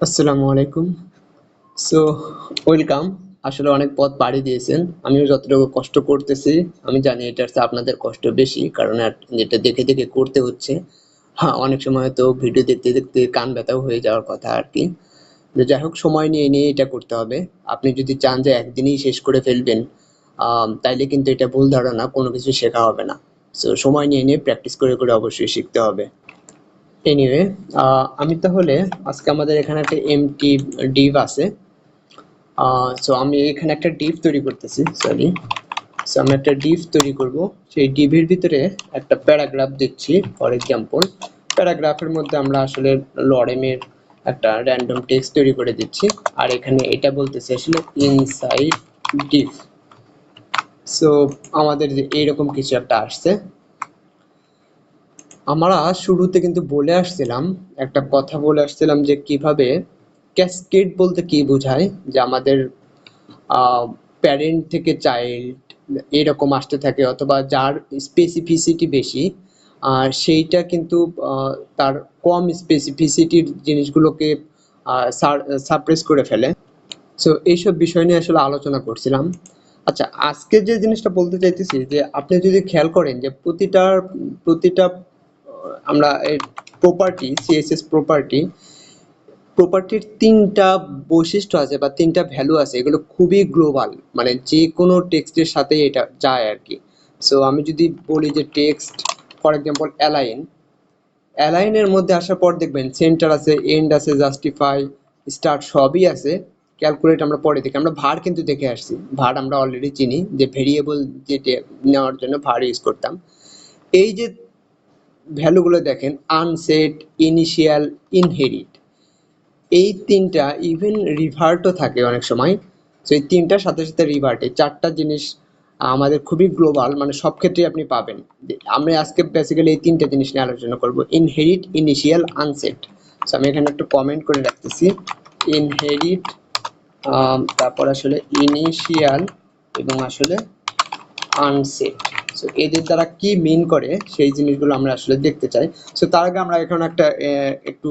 আসসালামু আলাইকুম। So welcome. আসলে অনেক পথ পাড়ি দিয়েছেন। আমিও যতটুকু কষ্ট করতেছি, আমি জানি এটার চেয়ে আপনাদের কষ্ট বেশি। কারণ এটা দেখে, দেখে করতে হচ্ছে। হ্যাঁ, অনেক সময় তো ভিডিও দেখতে, দেখতে কান ব্যথাও হয়ে যাওয়ার কথা আরকি। তো যাই হোক সময় নিয়ে, নিয়ে এটা করতে হবে। আপনি যদি চান যে একদিনেই শেষ করে ফেলবেন, তাইলে কিন্তু এটা ভুল ধারণা। কোনো কিছু শেখা হবে না। সো সময় নিয়ে, নিয়ে প্র্যাকটিস করে, করে অবশ্যই শিখতে হবে। এনিওয়ে, আমি তাহলে আজকে আমাদের এখানে একটা এমটি ডিভ আছে। সো আমি এখানে একটা ডিভ তৈরি করতেছি, সরি। সো আমি একটা ডিভ তৈরি করব। সেই ডিভের ভিতরে একটা প্যারাগ্রাফ দিচ্ছি। ফর এক্সাম্পল, প্যারাগ্রাফের মধ্যে আমরা আসলে লরেমের একটা র্যান্ডম টেক্সট তৈরি করে দিচ্ছি। আর এখানে এটা বলতেছে আসলে ইনসাইড ডিভ। সো আমাদের যে এইরকম কিছু একটা আসছে। আমরা শুরুতে কিন্তু বলে আসছিলাম, একটা কথা বলে আসছিলাম যে কিভাবে ক্যাসকেড বলতে কি বোঝায়, যে আমাদের প্যারেন্ট থেকে চাইল্ড এরকম আসতে থাকে, অথবা যার স্পেসিফিসিটি বেশি সেইটা কিন্তু তার কম স্পেসিফিসিটির জিনিসগুলোকে সাপ্রেস করে ফেলে। সো এইসব বিষয় নিয়ে আসলে আলোচনা করছিলাম। আচ্ছা, আজকে যে জিনিসটা বলতে চাইতেছি, যে আপনি যদি খেয়াল করেন যে প্রতিটা আমরা প্রপার্টি, সিএসএস প্রপার্টির তিনটা বৈশিষ্ট্য আছে বা তিনটা ভ্যালু আছে, এগুলো খুবই গ্লোবাল, মানে যে কোনো টেক্সটের সাথে এটা যায় আর কি। সো আমি যদি বলি যে টেক্সট, ফর এক্সাম্পল অ্যালাইনের মধ্যে আসার পর দেখবেন সেন্টার আছে, এন্ড আছে, জাস্টিফাই, স্টার্ট সবই আছে। ক্যালকুলেট আমরা পরে দেখি, আমরা ভার কিন্তু দেখে আসছি, ভার আমরা অলরেডি চিনি যে ভেরিয়েবল যেটা নেওয়ার জন্য ভার ইউজ করতাম। এই যে ভ্যালুগুলো দেখেন, আনসেট, ইনিশিয়াল, ইনহেরিট, এই তিনটা ইভেন রিভার্টও থাকে অনেক সময়। তো এই তিনটার সাথে সাথে রিভার্ট, এই চারটা জিনিস আমাদের খুবই গ্লোবাল, মানে সব ক্ষেত্রেই আপনি পাবেন। আমরা আজকে বেসিক্যালি এই তিনটা জিনিস নিয়ে আলোচনা করব, ইনহেরিট, ইনিশিয়াল, আনসেট। সো আমি এখানে একটু কমেন্ট করে রাখতেছি, ইনহেরিট, তারপর আসলে ইনিশিয়াল এবং আসলে আনসেট। সো এদের দ্বারা কি মিন করে সেই জিনিসগুলো আমরা আসলে দেখতে চাই। সো তার আগে আমরা এখন একটা একটু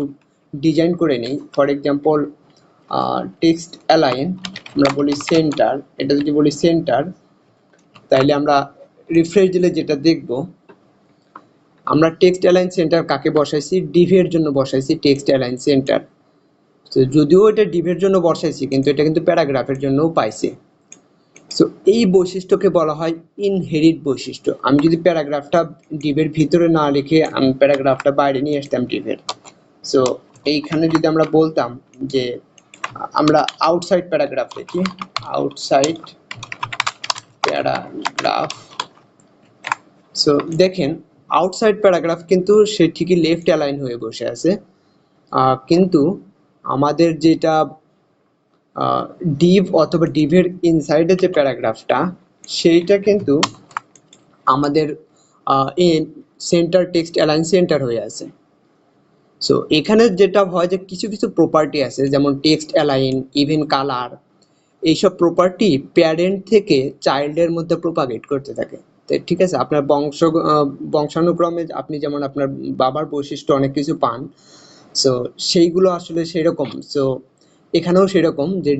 ডিজাইন করে নিই। ফর এক্সাম্পল, টেক্সট অ্যালাইন, আমরা বলি সেন্টার, এটা যদি বলি সেন্টার, তাইলে আমরা রিফ্রেশ দিলে যেটা দেখব, আমরা টেক্সট অ্যালাইন সেন্টার কাকে বসাইছি, ডিভের জন্য বসাইছি টেক্সট অ্যালাইন সেন্টার। তো যদিও এটা ডিভের জন্য বসাইছি, কিন্তু এটা কিন্তু প্যারাগ্রাফের জন্যও পাইছে। সো এই বৈশিষ্ট্যকে বলা হয় ইনহেরিট বৈশিষ্ট্য। আমি যদি প্যারাগ্রাফটা ডিভের ভিতরে না লিখে আমি প্যারাগ্রাফটা বাইরে নিয়ে আসতাম ডিভের, সো এইখানে যদি আমরা বলতাম যে আমরা আউটসাইড প্যারাগ্রাফ লিখি, আউটসাইড প্যারাগ্রাফ। সো দেখেন, আউটসাইড প্যারাগ্রাফ কিন্তু সে ঠিকই লেফট অ্যালাইন হয়ে বসে আছে, কিন্তু আমাদের যেটা ডিভ অথবা ডিভের ইনসাইডে যে প্যারাগ্রাফটা, সেইটা কিন্তু আমাদের সেন্টার, টেক্সট অ্যালাইন সেন্টার হয়ে আছে। সো এখানে যেটা হয় যে কিছু কিছু প্রপার্টি আছে, যেমন টেক্সট অ্যালাইন, ইভেন কালার, এইসব প্রপার্টি প্যারেন্ট থেকে চাইল্ডের মধ্যে প্রোপাগেট করতে থাকে। তো ঠিক আছে, আপনার বংশানুক্রমে আপনি যেমন আপনার বাবার বৈশিষ্ট্য অনেক কিছু পান, সো সেইগুলো আসলে সেরকম। সো এখানেও সেরকম যে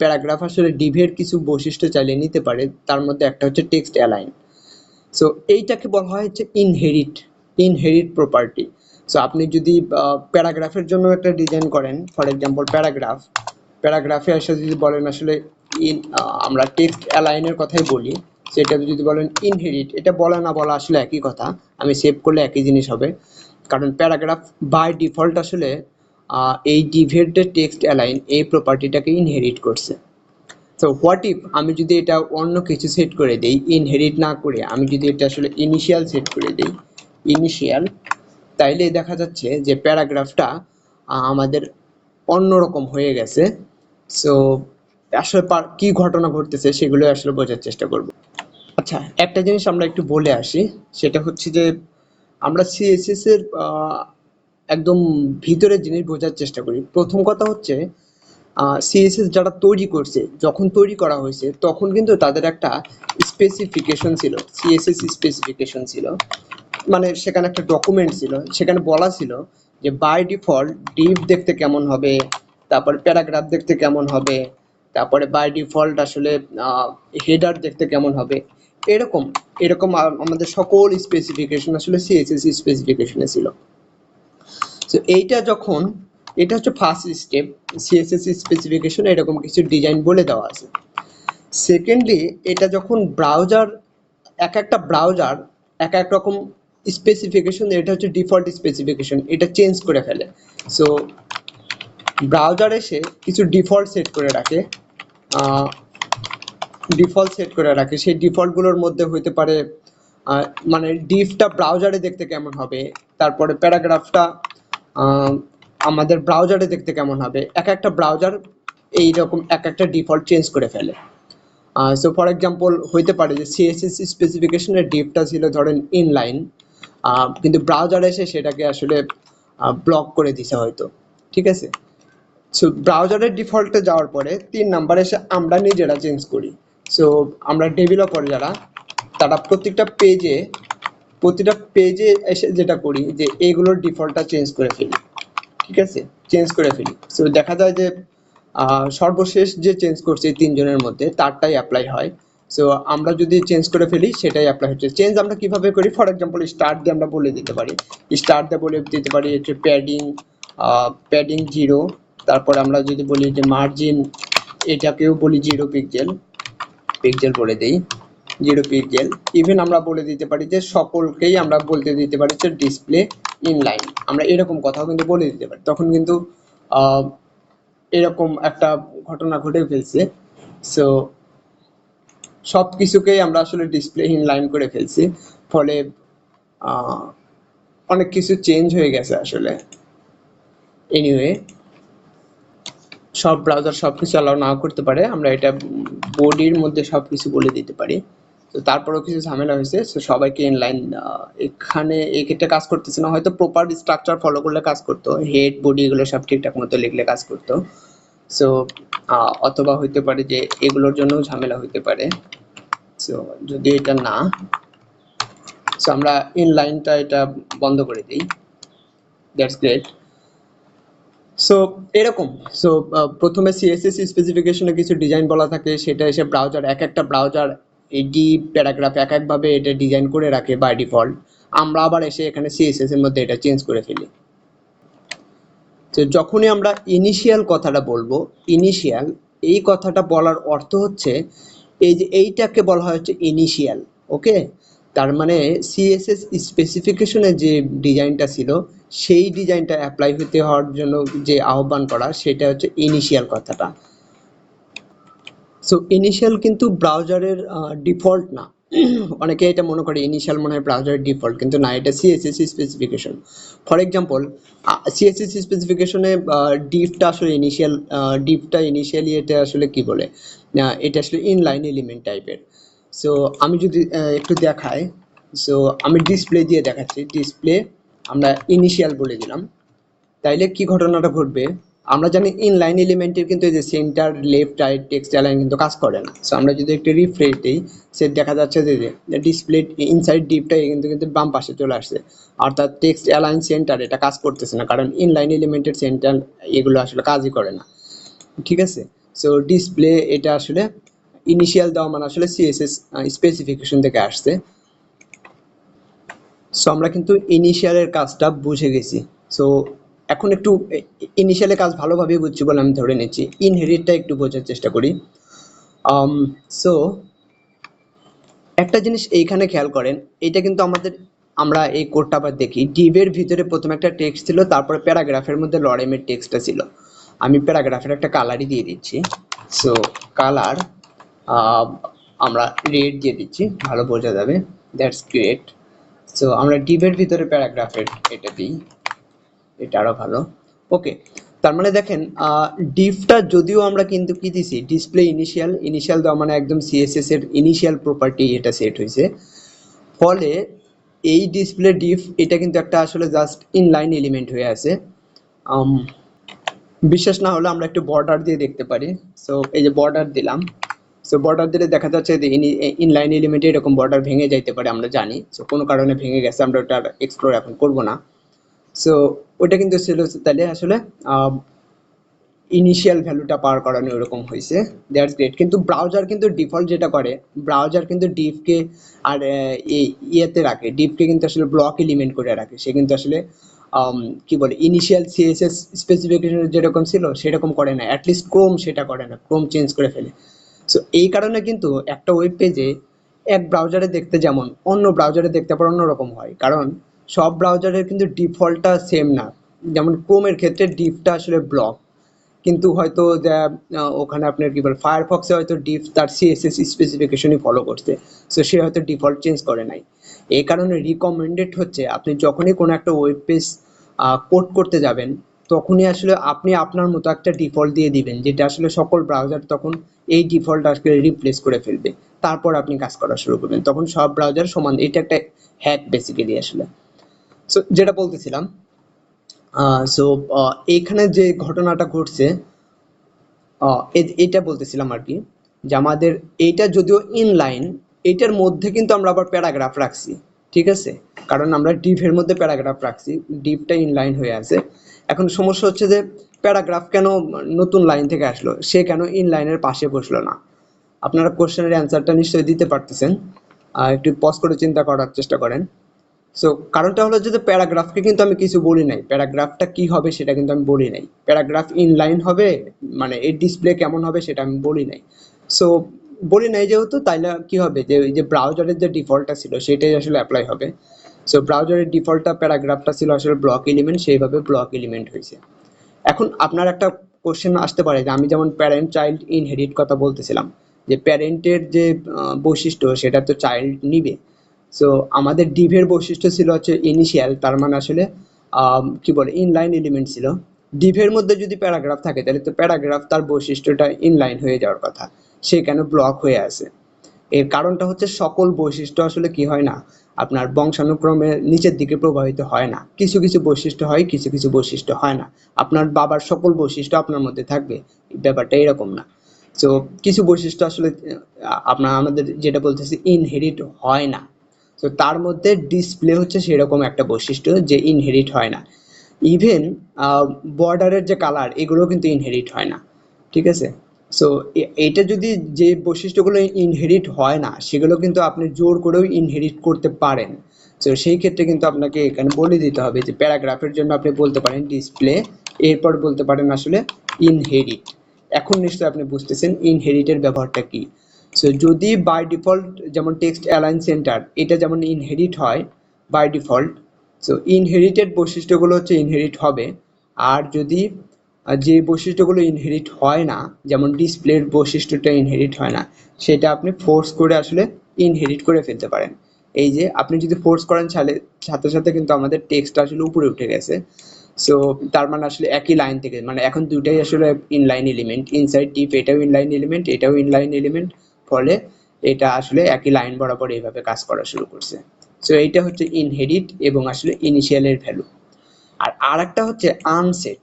প্যারাগ্রাফ আসলে ডিভের কিছু বৈশিষ্ট্য চাইলে নিতে পারে, তার মধ্যে একটা হচ্ছে টেক্সট অ্যালাইন। সো এইটাকে বলা হয় হচ্ছে ইনহেরিট প্রপার্টি। সো আপনি যদি প্যারাগ্রাফের জন্য একটা ডিজাইন করেন, ফর এক্সাম্পল প্যারাগ্রাফে এসে যদি বলেন আসলে আমরা টেক্সট অ্যালাইনের কথাই বলি, সেটা যদি বলেন ইনহেরিট, এটা বলা না বলা আসলে একই কথা, আমি সেভ করলে একই জিনিস হবে। কারণ প্যারাগ্রাফ বাই ডিফল্ট আসলে এই ডিভের টেক্সট অ্যালাইন এই প্রপার্টিটাকে ইনহেরিট করছে। তো হোয়াট ইফ আমি যদি এটা অন্য কিছু সেট করে দেই, ইনহেরিট না করে আমি যদি এটা আসলে ইনিশিয়াল সেট করে দেই, ইনিশিয়াল, তাইলে দেখা যাচ্ছে যে প্যারাগ্রাফটা আমাদের অন্যরকম হয়ে গেছে। সো আসলে কি ঘটনা ঘটতেছে সেগুলো আসলে বোঝার চেষ্টা করব। আচ্ছা, একটা জিনিস আমরা একটু বলে আসি, সেটা হচ্ছে যে আমরা সিএসএস এর একদম ভিতরের জিনিস বোঝার চেষ্টা করি। প্রথম কথা হচ্ছে, সিএসএস যারা তৈরি করছে, যখন তৈরি করা হয়েছে তখন কিন্তু তাদের একটা স্পেসিফিকেশন ছিল, সিএসএস স্পেসিফিকেশন ছিল। মানে সেখানে একটা ডকুমেন্ট ছিল, সেখানে বলা ছিল যে বাই ডিফল্ট ডিভ দেখতে কেমন হবে, তারপরে প্যারাগ্রাফ দেখতে কেমন হবে, তারপরে বাই ডিফল্ট আসলে হেডার দেখতে কেমন হবে, এরকম এরকম আমাদের সকল স্পেসিফিকেশন আসলে সিএসএস স্পেসিফিকেশনে ছিল। তো এটা হচ্ছে ফার্স্ট স্টেপ, সিএসএস স্পেসিফিকেশন এরকম কিছু ডিজাইন বলে দেওয়া আছে। সেকেন্ডলি, এটা যখন ব্রাউজার, এক একটা ব্রাউজার এক এক রকম স্পেসিফিকেশন, এটা হচ্ছে ডিফল্ট স্পেসিফিকেশন, এটা চেঞ্জ করে ফেলে। সো ব্রাউজার এসে কিছু ডিফল্ট সেট করে রাখে, সেই ডিফল্টগুলোর মধ্যে হইতে পারে মানে ডিফটা ব্রাউজারে দেখতে কেমন হবে, তারপরে প্যারাগ্রাফটা আমাদের ব্রাউজারে দেখতে কেমন হবে, এক একটা ব্রাউজার এইরকম এক একটা ডিফল্ট চেঞ্জ করে ফেলে। সো ফর এক্সাম্পল হইতে পারে যে সিএসএস স্পেসিফিকেশনের ডিফটা ছিল ধরেন ইনলাইন, কিন্তু ব্রাউজারে এসে সেটাকে আসলে ব্লক করে দিছে হয়তো, ঠিক আছে। সো ব্রাউজারের ডিফল্টে যাওয়ার পরে 3 নাম্বারে এসে আমরা নিজেরা চেঞ্জ করি। সো আমরা ডেভেলপার যারা, তারা প্রতিটা পেজে এসে যেটা করি যে এইগুলোর ডিফল্টটা চেঞ্জ করে ফেলি, ঠিক আছে, চেঞ্জ করে ফেলি। সো দেখা যায় যে সর্বশেষ যে চেঞ্জ করছে 3 জনের মধ্যে তারটাই অ্যাপ্লাই হয়। সো আমরা যদি চেঞ্জ করে ফেলি সেটাই অ্যাপ্লাই হচ্ছে। চেঞ্জ আমরা কিভাবে করি, ফর এক্সাম্পল স্টার্ট দিয়ে আমরা বলে দিতে পারি, হচ্ছে প্যাডিং 0, তারপর আমরা যদি বলি যে মার্জিন, এটাকেও বলি 0 পিক্সেল বলে দেই, 0 পিক্সেল। ইভেন আমরা বলে দিতে পারি যে সকলকেই আমরা বলতে দিতে পারি যে ডিসপ্লে ইনলাইন, আমরা এরকম কথাও কিন্তু বলে দিতে পারি। তখন কিন্তু এরকম একটা ঘটনা ঘটে ফেলছে। সো সব কিছুকেই আমরা আসলে ডিসপ্লে ইনলাইন করে ফেলছি, ফলে অনেক কিছু চেঞ্জ হয়ে গেছে আসলে। এনিওয়ে, সব ব্রাউজার সব কিছু অ্যালাউ নাও করতে পারে, আমরা এটা বডির মধ্যে সব কিছু বলে দিতে পারি। তো তারপরেও কিছু ঝামেলা হয়েছে, সো সবাইকে ইনলাইন, এখানে এক্ষেত্রে কাজ করতেছে না, হয়তো প্রপার স্ট্রাকচার ফলো করলে কাজ করতো, হেড বডি এগুলো সব ঠিকঠাক মতো লিখলে কাজ করতো। সো অথবা হইতে পারে যে এগুলোর জন্য ঝামেলা হইতে পারে। সো যদি এটা না, সো আমরা ইনলাইনটা এটা বন্ধ করে দিই, দ্যাটস গ্রেট। সো এরকম, সো প্রথমে সিএসএস স্পেসিফিকেশনে কিছু ডিজাইন বলা থাকে, সেটা এসে ব্রাউজার, এক একটা ব্রাউজার এই ডিপ প্যারাগ্রাফ এক একভাবে এটা ডিজাইন করে রাখে বাই ডিফল্ট, আমরা আবার এসে এখানে সিএসএস এর মধ্যে এটা চেঞ্জ করে ফেলি। তো যখনই আমরা ইনিশিয়াল কথাটা বলবো, ইনিশিয়াল এই কথাটা বলার অর্থ হচ্ছে এই যে এইটাকে বলা হয় হচ্ছে ইনিশিয়াল, ওকে। তার মানে সিএসএস স্পেসিফিকেশনে যে ডিজাইনটা ছিল সেই ডিজাইনটা অ্যাপ্লাই হতে হওয়ার জন্য যে আহ্বান করা, সেটা হচ্ছে ইনিশিয়াল কথাটা। সো ইনিশিয়াল কিন্তু ব্রাউজারের ডিফল্ট না। অনেকে এটা মনে করে ইনিশিয়াল মনে হয় ব্রাউজারের ডিফল্ট, কিন্তু না, এটা CSS specification. For example CSS স্পেসিফিকেশনে ডিফটা আসলে ইনিশিয়ালি এটা আসলে কি বলে, এটা আসলে ইনলাইন এলিমেন্ট টাইপের। সো আমি যদি একটু দেখাই, সো আমি ডিসপ্লে দিয়ে দেখাচ্ছি, ডিসপ্লে আমরা ইনিশিয়াল বলে দিলাম, তাইলে কি ঘটনাটা ঘটবে, আমরা জানি ইনলাইন এলিমেন্টের কিন্তু এই যে centre, left, right text align কিন্তু কাজ করে না। সো আমরা যদি একটু রিফ্রেশ দিই, সে দেখা যাচ্ছে যে ডিসপ্লে ইনসাইড ডিপটা কিন্তু বাম পাশে চলে আসছে, অর্থাৎ টেক্সট অ্যালাইন সেন্টার এটা কাজ করতেছে না, কারণ ইনলাইন এলিমেন্টের সেন্টার এগুলো আসলে কাজই করে না, ঠিক আছে। সো ডিসপ্লে এটা আসলে ইনিশিয়াল দেওয়া মানে আসলে সিএসএস স্পেসিফিকেশন থেকে আসছে। সো আমরা কিন্তু ইনিশিয়ালের কাজটা বুঝে গেছি। সো এখন একটু ইনিশিয়ালের কাজ ভালোভাবে বুঝছি বলে আমি ধরে নিচ্ছি, ইনহেরিটটা একটু বোঝার চেষ্টা করি। সো একটা জিনিস এইখানে খেয়াল করেন, এটা কিন্তু আমরা এই কোডটা আবার দেখি, ডিভের ভিতরে প্রথমে একটা টেক্সট ছিল, তারপরে প্যারাগ্রাফের মধ্যে লরেমের টেক্সটটা ছিল। আমি প্যারাগ্রাফের একটা কালারই দিয়ে দিচ্ছি। সো কালার আমরা রেড দিয়ে দিচ্ছি, ভালো বোঝা যাবে, দ্যাটস গ্রেট। সো আমরা ডিভের ভিতরে প্যারাগ্রাফের এটা দিই, এটা আরো ভালো, ওকে। তার মানে দেখেন ডিভটা যদিও আমরা কিন্তু কি দিছি, ডিসপ্লে ইনিশিয়াল দেওয়া মানে একদম সিএসএস এর ইনিশিয়াল প্রপার্টি এটা সেট হয়েছে, ফলে এই ডিসপ্লে ডিভ এটা কিন্তু একটা আসলে জাস্ট ইনলাইন এলিমেন্ট হয়ে আছে। বিশ্বাস না হলে আমরা একটু বর্ডার দিয়ে দেখতে পারি। সো এই যে বর্ডার দিলাম, সো বর্ডার দিলে দেখা যাচ্ছে যে ইনলাইন এলিমেন্টে এরকম বর্ডার ভেঙে যাইতে পারে, আমরা জানি। সো কোনো কারণে ভেঙে গেছে, আমরা ওটা এক্সপ্লোর এখন করব না। সো ওটা কিন্তু ছিল তাহলে আসলে ইনিশিয়াল ভ্যালুটা পার করানো এরকম হয়েছে, দ্যাটস গ্রেট। কিন্তু ব্রাউজার কিন্তু ডিফল্ট যেটা করে, ব্রাউজার কিন্তু ডিভকে আর ইয়েতে রাখে, ডিভকে কিন্তু আসলে ব্লক এলিমেন্ট করে রাখে। সে কিন্তু আসলে কি বলে ইনিশিয়াল সিএসএস স্পেসিফিকেশন যেরকম ছিল সেরকম করে না, অ্যাটলিস্ট ক্রোম সেটা করে না, ক্রোম চেঞ্জ করে ফেলে। সো এই কারণে কিন্তু একটা ওয়েব পেজে এক ব্রাউজারে দেখতে যেমন অন্য ব্রাউজারে দেখতে আবার অন্যরকম হয়, কারণ সব ব্রাউজারের কিন্তু ডিফল্টটা সেম না। যেমন ক্রোমের ক্ষেত্রে ডিফটা আসলে ব্লক, কিন্তু হয়তো ওখানে আপনার কি বলে ফায়ারফক্সে হয়তো ডিফ তার সিএসএস স্পেসিফিকেশনই ফলো করছে, সো সে হয়তো ডিফল্ট চেঞ্জ করে নাই। এই কারণে রিকমেন্ডেড হচ্ছে আপনি যখনই কোনো একটা ওয়েব পেজ কোড করতে যাবেন তখনই আসলে আপনি আপনার মতো একটা ডিফল্ট দিয়ে দিবেন, যেটা আসলে সকল ব্রাউজার তখন এই ডিফল্ট আসলে রিপ্লেস করে ফেলবে। তারপর আপনি কাজ করা শুরু করবেন, তখন সব ব্রাউজার সমান। এটা একটা হ্যাক বেসিক্যালি আসলে। সো যেটা বলতেছিলাম, সো এইখানে যে ঘটনাটা ঘটছে, এটা বলতেছিলাম আর কি, যে আমাদের এইটা যদিও ইনলাইন, এটার মধ্যে কিন্তু আমরা আবার প্যারাগ্রাফ রাখছি, ঠিক আছে? কারণ আমরা ডিভের মধ্যে প্যারাগ্রাফ রাখছি, ডিভটা ইনলাইন হয়ে আছে। এখন সমস্যা হচ্ছে যে প্যারাগ্রাফ কেন নতুন লাইন থেকে আসলো, সে কেন ইনলাইনের পাশে বসলো না? আপনারা কোশ্চেনের অ্যান্সারটা নিশ্চয়ই দিতে পারতেছেন, একটু পজ করে চিন্তা করার চেষ্টা করেন। সো কারণটা হলো যে প্যারাগ্রাফকে কিন্তু আমি কিছু বলি নাই, প্যারাগ্রাফটা কি হবে সেটা কিন্তু আমি বলি নাই, প্যারাগ্রাফ ইনলাইন হবে মানে এর ডিসপ্লে কেমন হবে সেটা আমি বলি নাই। সো বলি নাই যেহেতু, তাইলে কি হবে যে ওই যে ব্রাউজারের যে ডিফল্টটা ছিল সেটাই আসলে অ্যাপ্লাই হবে। সো ব্রাউজারের ডিফল্টটা প্যারাগ্রাফটা ছিল আসলে ব্লক এলিমেন্ট, সেইভাবে ব্লক এলিমেন্ট হয়েছে। এখন আপনার একটা কোশ্চেন আসতে পারে যে আমি যেমন প্যারেন্ট চাইল্ড ইনহেরিট কথা বলতেছিলাম, যে প্যারেন্টের যে বৈশিষ্ট্য সেটা তো চাইল্ড নিবে। সো আমাদের ডিভের বৈশিষ্ট্য ছিল হচ্ছে ইনিশিয়াল, তার মানে আসলে কি বলে ইনলাইন এলিমেন্ট ছিল। ডিভের মধ্যে যদি প্যারাগ্রাফ থাকে তাহলে তো প্যারাগ্রাফ তার বৈশিষ্ট্যটা ইনলাইন হয়ে যাওয়ার কথা, সে কেন ব্লক হয়ে আছে? এর কারণটা হচ্ছে সকল বৈশিষ্ট্য আসলে কি হয় না, আপনার বংশানুক্রমে নিচের দিকে প্রবাহিত হয় না। কিছু কিছু বৈশিষ্ট্য হয়, কিছু কিছু বৈশিষ্ট্য হয় না। আপনার বাবার সকল বৈশিষ্ট্য আপনার মধ্যে থাকবে, ব্যাপারটা এরকম না। সো কিছু বৈশিষ্ট্য আসলে আপনার আমাদের যেটা বলতেছি ইনহেরিট হয় না। তো তার মধ্যে ডিসপ্লে হচ্ছে সেরকম একটা বৈশিষ্ট্য যে ইনহেরিট হয় না। ইভেন বর্ডারের যে কালার এগুলো কিন্তু ইনহেরিট হয় না, ঠিক আছে? সো এইটা যদি যে বৈশিষ্ট্যগুলো ইনহেরিট হয় না সেগুলো কিন্তু আপনি জোর করেও ইনহেরিট করতে পারেন। তো সেই ক্ষেত্রে কিন্তু আপনাকে এখানে বলে দিতে হবে যে প্যারাগ্রাফের জন্য আপনি বলতে পারেন ডিসপ্লে, এরপর বলতে পারেন আসলে ইনহেরিট। এখন নিশ্চয়ই আপনি বুঝতেছেন ইনহেরিটের ব্যবহারটা কি। সো যদি বাই ডিফল্ট যেমন টেক্সট অ্যালাইন সেন্টার এটা যেমন ইনহেরিট হয় বাই ডিফল্ট, সো ইনহেরিটেড বৈশিষ্ট্যগুলো হচ্ছে ইনহেরিট হবে। আর যদি যে বৈশিষ্ট্যগুলো ইনহেরিট হয় না, যেমন ডিসপ্লের বৈশিষ্ট্যটা ইনহেরিট হয় না, সেটা আপনি ফোর্স করে আসলে ইনহেরিট করে ফেলতে পারেন। এই যে আপনি যদি ফোর্স করেন সাথে সাথে কিন্তু আমাদের টেক্সটটা আসলে উপরে উঠে গেছে। সো তার মানে আসলে একই লাইন থেকে, মানে এখন দুইটাই আসলে ইনলাইন এলিমেন্ট, ইনসাইড ডিপ এটাও ইনলাইন এলিমেন্ট, এটাও ইনলাইন এলিমেন্ট, ফলে এটা আসলে একই লাইন বরাবর এইভাবে কাজ করা শুরু করছে। সো এইটা হচ্ছে ইনহেরিট এবং আসলে ইনিশিয়ালের ভ্যালু। আর আরেকটা হচ্ছে আনসেট।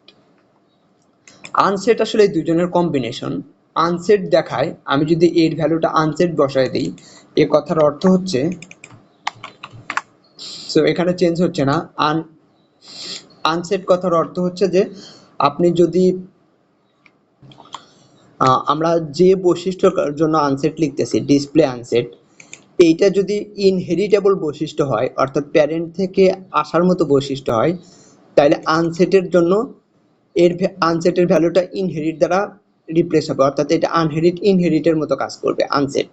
আনসেট আসলে এই দুজনের কম্বিনেশন। আনসেট দেখায় আমি যদি এর ভ্যালুটা আনসেট বসায় দিই, এ কথার অর্থ হচ্ছে, সো এখানে চেঞ্জ হচ্ছে না। আনসেট কথার অর্থ হচ্ছে যে আপনি যদি আমরা যে বৈশিষ্ট্যর জন্য আনসেট লিখতেছি ডিসপ্লে আনসেট, এইটা যদি ইনহেরিটেবল বৈশিষ্ট্য হয় অর্থাৎ প্যারেন্ট থেকে আসার মতো বৈশিষ্ট্য হয়, তাহলে আনসেটের জন্য এর আনসেটের ভ্যালুটা ইনহেরিট দ্বারা রিপ্লেস হবে, অর্থাৎ এটা আনহেরিট ইনহেরিটের মতো কাজ করবে আনসেট।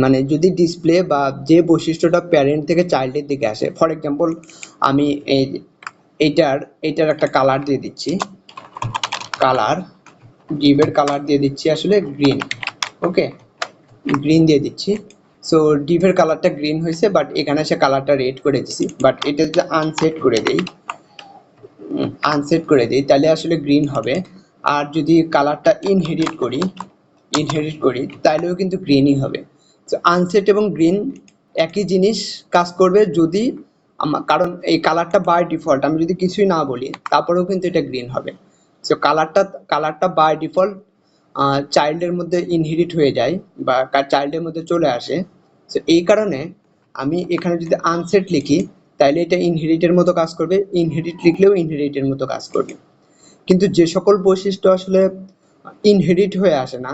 মানে যদি ডিসপ্লে বা যে বৈশিষ্ট্যটা প্যারেন্ট থেকে চাইল্ডের দিকে আসে, ফর এক্সাম্পল আমি এইটার একটা কালার দিয়ে দিচ্ছি, কালার ডিভের কালার দিয়ে দিচ্ছি আসলে গ্রিন, ওকে, গ্রিন দিয়ে দিচ্ছি। সো ডিভের কালারটা গ্রিন হয়েছে, বাট এখানে সে কালারটা রেড করে দিছি, বাট এটা যদি আনসেট করে দেই, তাহলে আসলে গ্রিন হবে। আর যদি কালারটা ইনহেরিট করি তাহলেও কিন্তু গ্রিনই হবে। তো আনসেট এবং গ্রিন একই জিনিস কাজ করবে যদি কারণ এই কালারটা বাই ডিফল্ট আমি যদি কিছুই না বলি তারপরেও কিন্তু এটা গ্রিন হবে। সো কালারটা বাই ডিফল্ট চাইল্ডের মধ্যে ইনহেরিট হয়ে যায় বা চাইল্ডের মধ্যে চলে আসে। সো এই কারণে আমি এখানে যদি আনসেট লিখি তাহলে এটা ইনহেরিটের মতো কাজ করবে, ইনহেরিট লিখলেও ইনহেরিটের মতো কাজ করবে। কিন্তু যে সকল বৈশিষ্ট্য আসলে ইনহেরিট হয়ে আসে না,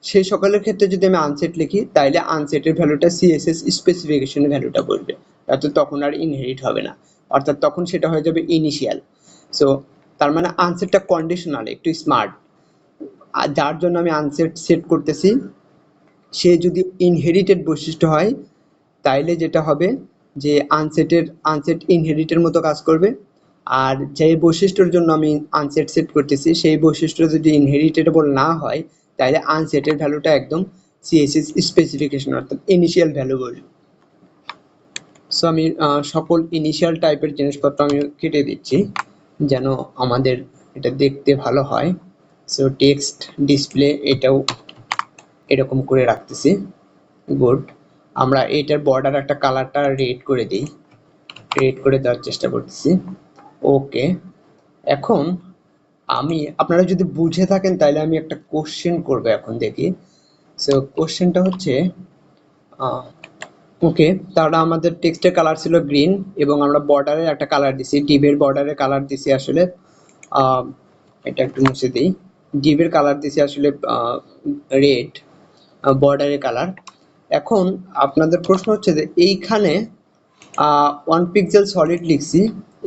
সেই সকলের ক্ষেত্রে যদি আমি আনসেট লিখি তাইলে আনসেটের ভ্যালুটা সিএসএস স্পেসিফিকেশনের ভ্যালুটা বলবে, অর্থাৎ তখন আর ইনহেরিট হবে না, অর্থাৎ তখন সেটা হয়ে যাবে ইনিশিয়াল। সো তার মানে আনসেটটা কন্ডিশনাল, একটু স্মার্ট। আর যার জন্য আমি আনসেট সেট করতেছি, সে যদি ইনহেরিটেড বৈশিষ্ট্য হয় তাইলে যেটা হবে যে আনসেট ইনহেরিটের মতো কাজ করবে। আর যে বৈশিষ্ট্যের জন্য আমি আনসেট সেট করতেছি সেই বৈশিষ্ট্য যদি ইনহেরিটেবল না হয় তাহলে আনসেটের ভ্যালুটা একদম সিএসএস স্পেসিফিকেশন অর্থাৎ ইনিশিয়াল ভ্যালু বলি। সো আমি সকল ইনিশিয়াল টাইপের জিনিসপত্র আমি কেটে দিচ্ছি যেন আমাদের এটা দেখতে ভালো হয়। সো টেক্সট ডিসপ্লে এটাও এরকম করে রাখতেছি। গুড। আমরা এটার বর্ডার একটা কালারটা রেড করে দিই, রেড করে দেওয়ার চেষ্টা করতেছি। ওকে, এখন আপনারা যদি বুঝে থাকেন তাহলে আমি একটা কোশ্চেন করবো এখন, দেখি। সো কোশ্চেনটা হচ্ছে ওকে, তাহলে আমাদের টেক্সটের কালার ছিল গ্রিন এবং আমরা বর্ডারে একটা কালার দিছি, ডিভের বর্ডারে কালার দিছি আসলে এটা একটু মুছে দিই, ডিভের কালার দিছি আসলে রেড, বর্ডারের কালার। এখন আপনাদের প্রশ্ন হচ্ছে যে এইখানে 1 পিক্সেল সলিড লিখছি,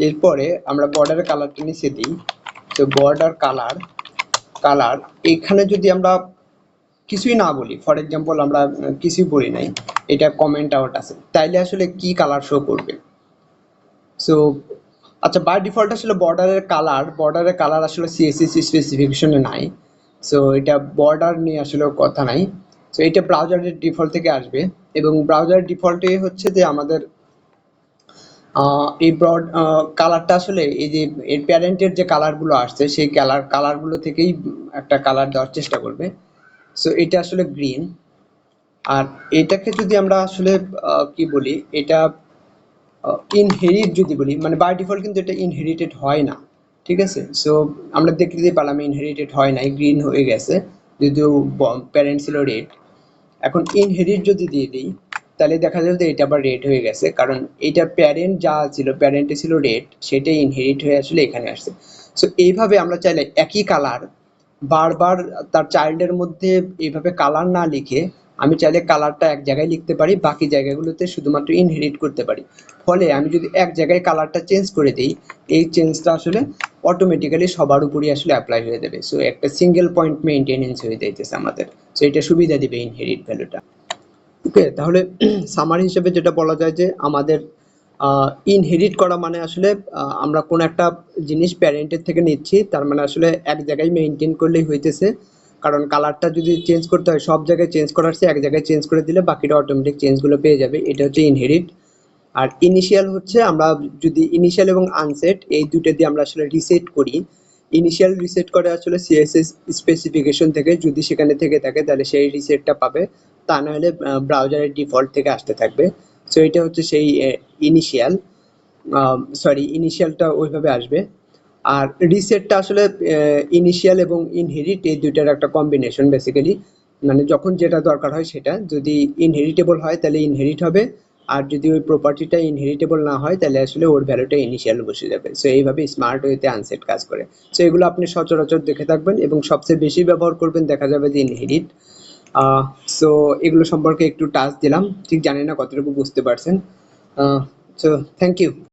এরপরে আমরা বর্ডারের কালারটা নিচে দিই। তো বর্ডার কালার এইখানে যদি আমরা কিছুই না বলি, ফর এক্সাম্পল আমরা কিছুই বলি নাই, এটা কমেন্ট আউট আছে, তাইলে আসলে কি কালার শো করবে? সো আচ্ছা, বাই ডিফল্ট আসলে বর্ডারের কালার আসলে সিএসএস স্পেসিফিকেশনে নাই। সো এটা বর্ডার নিয়ে আসলে কথা নাই। সো এটা ব্রাউজারের ডিফল্ট থেকে আসবে এবং ব্রাউজারের ডিফল্টে হচ্ছে যে আমাদের এই কালারটা আসলে এই যে এর প্যারেন্টের যে কালারগুলো আসছে সেই কালারগুলো থেকেই একটা কালার দেওয়ার চেষ্টা করবে। সো এটা আসলে গ্রিন। আর এটাকে যদি আমরা আসলে কি বলি, এটা ইনহেরিট যদি বলি, মানে বাই ডিফল্ট কিন্তু এটা ইনহেরিটেড হয় না, ঠিক আছে? সো আমরা দেখতেই পেলাম ইনহেরিটেড হয় নাই, গ্রিন হয়ে গেছে যদিও প্যারেন্ট ছিল রেড। এখন ইনহেরিট যদি দিয়ে দিই তাহলে দেখা যাবে যে এটা আবার রেড হয়ে গেছে, কারণ এইটার প্যারেন্ট যা ছিল, প্যারেন্টে ছিল রেড, সেটাই ইনহেরিট হয়ে আসলে এখানে আসছে। সো এইভাবে আমরা চাইলে একই কালার বারবার তার চাইল্ডের মধ্যে এইভাবে কালার না লিখে আমি চাইলে কালারটা এক জায়গায় লিখতে পারি, বাকি জায়গাগুলোতে শুধুমাত্র ইনহেরিট করতে পারি। ফলে আমি যদি এক জায়গায় কালারটা চেঞ্জ করে দিই, এই চেঞ্জটা আসলে অটোমেটিক্যালি সবার উপরই আসলে অ্যাপ্লাই হয়ে যাবে। সো একটা সিঙ্গেল পয়েন্ট মেইনটেনেন্স হয়ে যাইতেছে আমাদের। সো এটা সুবিধা দিবে ইনহেরিট ভ্যালুটা। ওকে, তাহলে সামারি হিসেবে যেটা বলা যায় যে আমাদের ইনহেরিট করা মানে আসলে আমরা কোন একটা জিনিস প্যারেন্টের থেকে নিচ্ছি, তার মানে আসলে এক জায়গায় মেইনটেইন করলেই হইতেছে, কারণ কালারটা যদি চেঞ্জ করতে হয় সব জায়গায় চেঞ্জ করার চেয়ে এক জায়গায় চেঞ্জ করে দিলে বাকিটা অটোমেটিক চেঞ্জগুলো পেয়ে যাবে, এটা হচ্ছে ইনহেরিট। আর ইনিশিয়াল হচ্ছে আমরা যদি ইনিশিয়াল এবং আনসেট এই দুটো দিয়ে আমরা আসলে রিসেট করি, ইনিশিয়াল রিসেট করে আসলে সিএসএস স্পেসিফিকেশন থেকে, যদি সেখানে থেকে থাকে তাহলে সেই রিসেটটা পাবে, তা না হলে ব্রাউজারের ডিফল্ট থেকে আসতে থাকবে। সো এটা হচ্ছে সেই ইনিশিয়াল, ইনিশিয়ালটা ওইভাবে আসবে। আর রিসেটটা আসলে ইনিশিয়াল এবং ইনহেরিট এই দুইটার একটা কম্বিনেশন বেসিক্যালি, মানে যখন যেটা দরকার হয় সেটা, যদি ইনহেরিটেবল হয় তাহলে ইনহেরিট হবে, আর যদি ওই প্রপার্টিটা ইনহেরিটেবল না হয় তাহলে আসলে ওর ভ্যালুটা ইনিশিয়াল বসে যাবে। সো এইভাবে স্মার্ট ওয়েতে আনসেট কাজ করে। সো এগুলো আপনি সচরাচর দেখে থাকবেন এবং সবচেয়ে বেশি ব্যবহার করবেন দেখা যাবে যে ইনহেরিট। সো এগুলো সম্পর্কে একটু টাচ দিলাম, ঠিক জানি না কতটুকু বুঝতে পারছেন। So thank you.